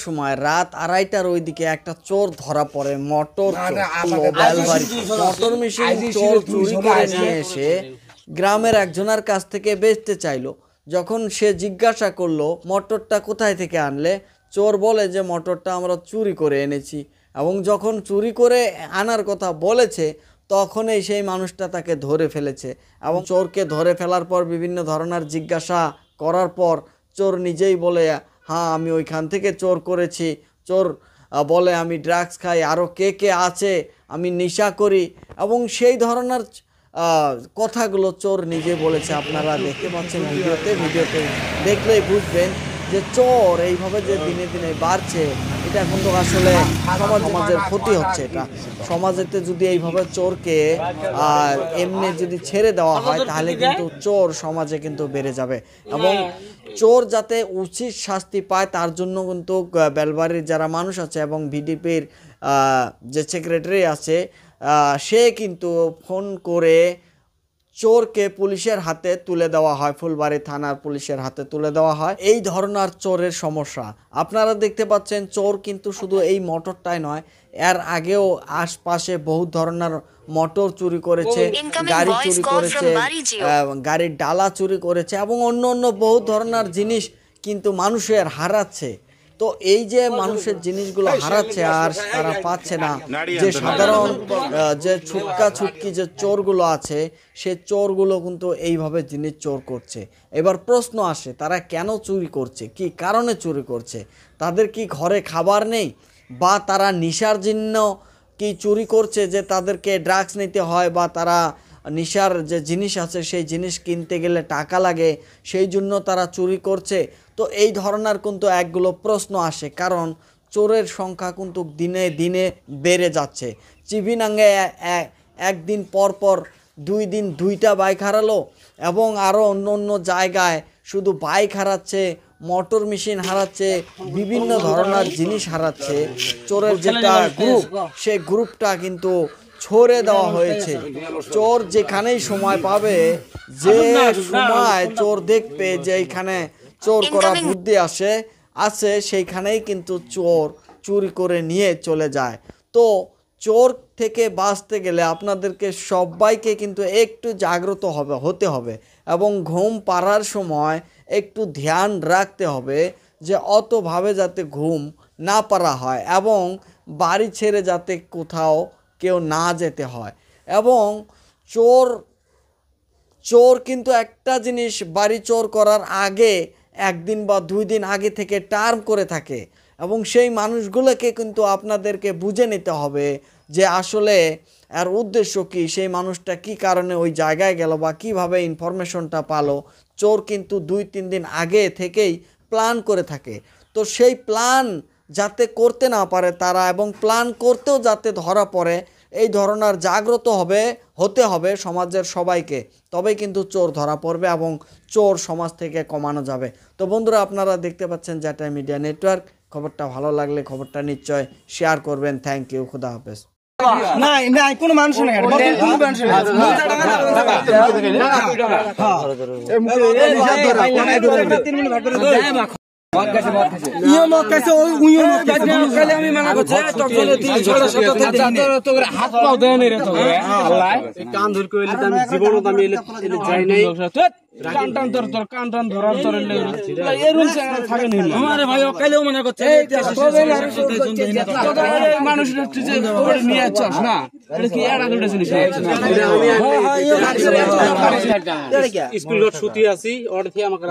সময় রাত 2:30টার ওইদিকে একটা চোর ধরা পড়ে। মোটর মেশিন চোর চুরি করে নিয়ে এসে গ্রামের একজনের কাছ থেকে বেচতে চাইলো। যখন সে জিজ্ঞাসা করলো মোটরটা কোথায় থেকে আনলে, চোর বলে যে মোটরটা আমরা চুরি করে এনেছি। এবং যখন চুরি করে আনার কথা বলেছে তখনই সেই মানুষটা তাকে ধরে ফেলেছে। এবং চোরকে ধরে ফেলার পর বিভিন্ন ধরনের জিজ্ঞাসা করার পর চোর নিজেই বলে, হ্যাঁ আমি ওইখান থেকে চোর করেছি। চোর বলে আমি ড্রাগস খাই, আরও কে কে আছে, আমি নেশা করি, এবং সেই ধরনের কথাগুলো চোর নিজে বলেছে। আপনারা দেখতে পাচ্ছেন ভিডিওতে দেখলেই বুঝবেন যে চোর এইভাবে যে দিনে দিনে বাড়ছে, এটা কিন্তু আসলে সমাজের ক্ষতি হচ্ছে। এটা সমাজেতে যদি এইভাবে চোরকে এমনি যদি ছেড়ে দেওয়া হয় তাহলে কিন্তু চোর সমাজে কিন্তু বেড়ে যাবে। এবং চোর যাতে উচিত শাস্তি পায় তার জন্য কিন্তু বেলবাড়ির যারা মানুষ আছে এবং ভিডিপির যে সেক্রেটারি আছে সে কিন্তু ফোন করে চোরকে পুলিশের হাতে তুলে দেওয়া হয়, ফুলবাড়ি থানার পুলিশের হাতে তুলে দেওয়া হয়। এই ধরনের চোরের সমস্যা আপনারা দেখতে পাচ্ছেন। চোর কিন্তু শুধু এই মোটরটাই নয়, এর আগেও আশপাশে বহু ধরনের মোটর চুরি করেছে, গাড়ি চুরি করেছে, গাড়ির ডালা চুরি করেছে, এবং অন্য বহু ধরনের জিনিস কিন্তু মানুষের হারাচ্ছে। তো এই যে মানুষের জিনিসগুলো হারাচ্ছে আর তারা পাচ্ছে না, যে সাধারণ যে ছুটকি যে চোরগুলো আছে সে চোরগুলো কিন্তু এইভাবে জিনিস চোর করছে। এবার প্রশ্ন আসে তারা কেন চুরি করছে, কি কারণে চুরি করছে? তাদের কি ঘরে খাবার নেই, বা তারা নেশার জন্য কি চুরি করছে যে তাদেরকে ড্রাগস নিতে হয়, বা তারা নেশার যে জিনিস আছে সেই জিনিস কিনতে গেলে টাকা লাগে সেই জন্য তারা চুরি করছে? তো এই ধরনের কিন্তু একগুলো প্রশ্ন আসে, কারণ চোরের সংখ্যা কিন্তু দিনে দিনে বেড়ে যাচ্ছে। চিবিনাঙ্গে একদিন পর 2 দিন 2টা বাইক হারালো, এবং আরও অন্য জায়গায় শুধু বাইক হারাচ্ছে, মোটর মেশিন হারাচ্ছে, বিভিন্ন ধরনের জিনিস হারাচ্ছে। চোরের যেটা গ্রুপ সেই গ্রুপটা কিন্তু ছড়ে দেওয়া হয়েছে। চোর যেখানেই সময় পাবে, যে সময় চোর দেখবে যে এইখানে চোর করা বুদ্ধি আছে সেইখানেই কিন্তু চোর চুরি করে নিয়ে চলে যায়। তো চোর থেকে বাঁচতে গেলে আপনাদেরকে সবাইকে কিন্তু একটু জাগ্রত হতে হবে, এবং ঘুম পাড়ার সময় একটু ধ্যান রাখতে হবে যে অতভাবে যাতে ঘুম না পাড়া হয়, এবং বাড়ি ছেড়ে যাতে কোথাও কেউ না যেতে হয়। এবং চোর কিন্তু একটা জিনিস বাড়ি চোর করার আগে 1 দিন বা 2 দিন আগে থেকে টার্ম করে থাকে, এবং সেই মানুষগুলোকে কিন্তু আপনাদেরকে বুঝে নিতে হবে যে আসলে এর উদ্দেশ্য কি, সেই মানুষটা কি কারণে ওই জায়গায় গেল বা কিভাবে ইনফরমেশনটা পালো। চোর কিন্তু 2-3 দিন আগে থেকেই প্ল্যান করে থাকে। তো সেই প্ল্যান যাতে করতে না পারে তারা, এবং প্ল্যান করতেও যাতে ধরা পড়ে, এই ধরনের জাগ্রত হতে হবে সমাজের সবাইকে, তবেই কিন্তু চোর ধরা পড়বে এবং চোর সমাজ থেকে কমানো যাবে। তো বন্ধুরা, আপনারা দেখতে পাচ্ছেন জ্যাঠাই মিডিয়া নেটওয়ার্ক। খবরটা ভালো লাগলে খবরটা নিশ্চয় শেয়ার করবেন। থ্যাংক ইউ, খুদা হাফেজ। নাই কোনো মানুষ নাই, কোনো মানুষ নাই। ইয়ে মত কাছে ওই উইও মত কাছে কালে আমি মানা করছি তখনই 3-6 তোর হাত পাও দেন রে তো আল্লাহ কান ধর কইলে আমি জীবনও আমি এলে যাই নাই কান তোর কান ধরার তোর এই রুল থাকে নি আমারে ভাই কালেও মানা করছে মানুষের যে ওরে নিয়ে আসছ না এটা কি এড়া দুটো জিনিস আমি স্কুল রোড ছুটি আছি ওর থেকে আমাকে